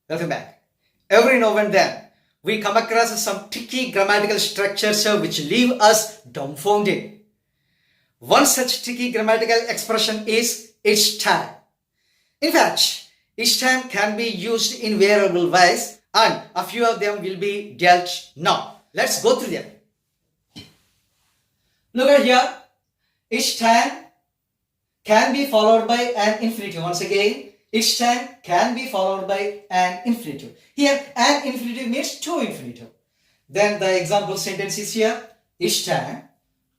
Welcome back. Every now and then, we come across some tricky grammatical structures which leave us dumbfounded. One such tricky grammatical expression is each time. In fact, each time can be used in variable ways and a few of them will be dealt now. Let's go through them. Look at here. Each time can be followed by an infinitive. Once again, each time can be followed by an infinitive. Here, an infinitive means to infinitive. Then the example sentence is here. Each time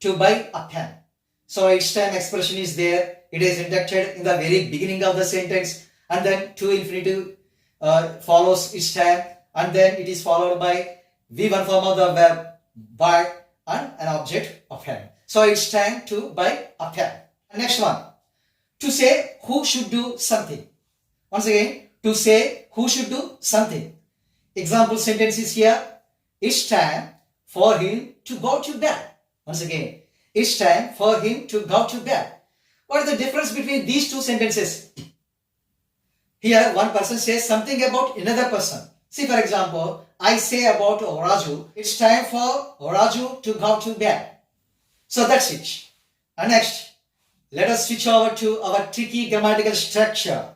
to buy a pen. So each time expression is there. It is inducted in the very beginning of the sentence, and then to infinitive follows each time, and then it is followed by V1 form of the verb buy and an object of pen. So each time to buy a pen. Next one. To say who should do something. Once again, to say who should do something. Example sentence is here. It's time for him to go to bed. Once again, it's time for him to go to bed. What is the difference between these two sentences? Here, one person says something about another person. See, for example, I say about Raju, it's time for Raju to go to bed. So that's it. And next, let us switch over to our tricky grammatical structure.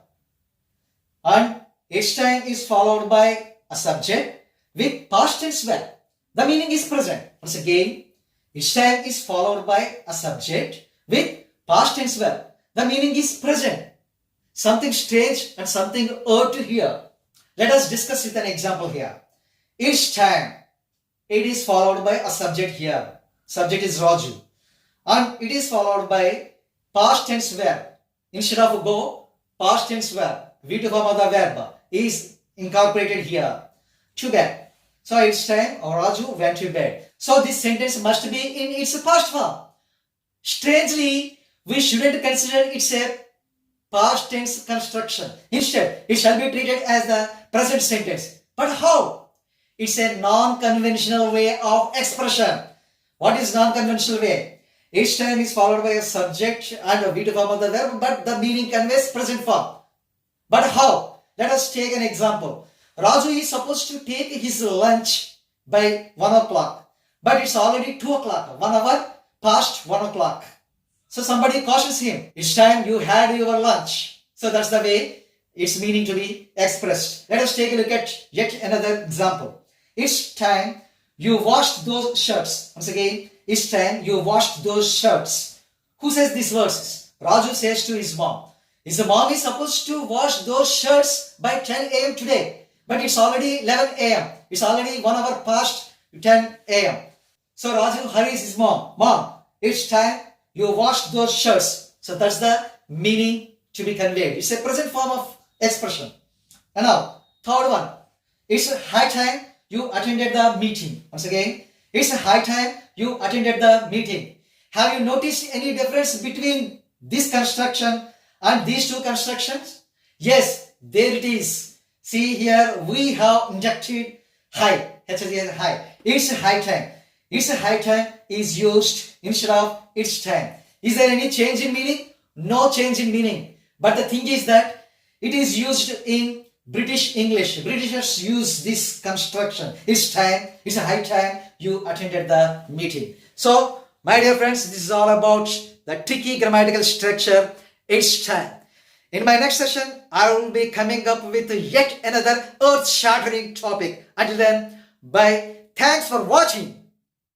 And each time is followed by a subject with past tense verb. The meaning is present. Once again, each time is followed by a subject with past tense verb. The meaning is present. Something strange and something odd to hear. Let us discuss with an example here. Each time it is followed by a subject here. Subject is Raju. And it is followed by past tense verb. Instead of go, past tense verb. V2 form of the verb is incorporated here. To bed. So it's time Raju went to bed. So this sentence must be in its past form. Strangely, we shouldn't consider it's a past tense construction. Instead, it shall be treated as the present sentence. But how? It's a non-conventional way of expression. What is non-conventional way? Each time is followed by a subject and a V2 form of the verb, but the meaning conveys present form. But how? Let us take an example. Raju is supposed to take his lunch by 1 o'clock. But it's already 2 o'clock. 1 hour past 1 o'clock. So somebody cautions him. It's time you had your lunch. So that's the way its meaning to be expressed. Let us take a look at yet another example. It's time you washed those shirts. Once again, it's time you washed those shirts. Who says these verses? Raju says to his mom. His mom is supposed to wash those shirts by 10 a.m. today. But it's already 11 a.m. It's already 1 hour past 10 a.m. So Raju hurries his mom. Mom, it's time you wash those shirts. So that's the meaning to be conveyed. It's a present form of expression. And now, third one. It's high time you attended the meeting. Once again, it's high time you attended the meeting. Have you noticed any difference between this construction and these two constructions? Yes, there it is. See here, we have injected high. High. It's high time. It's high time is used instead of it's time. Is there any change in meaning? No change in meaning. But the thing is that it is used in British English. Britishers use this construction. It's time. It's a high time you attended the meeting. So, my dear friends, this is all about the tricky grammatical structure. It's time. In my next session, I will be coming up with yet another earth-shattering topic. Until then, bye. Thanks for watching.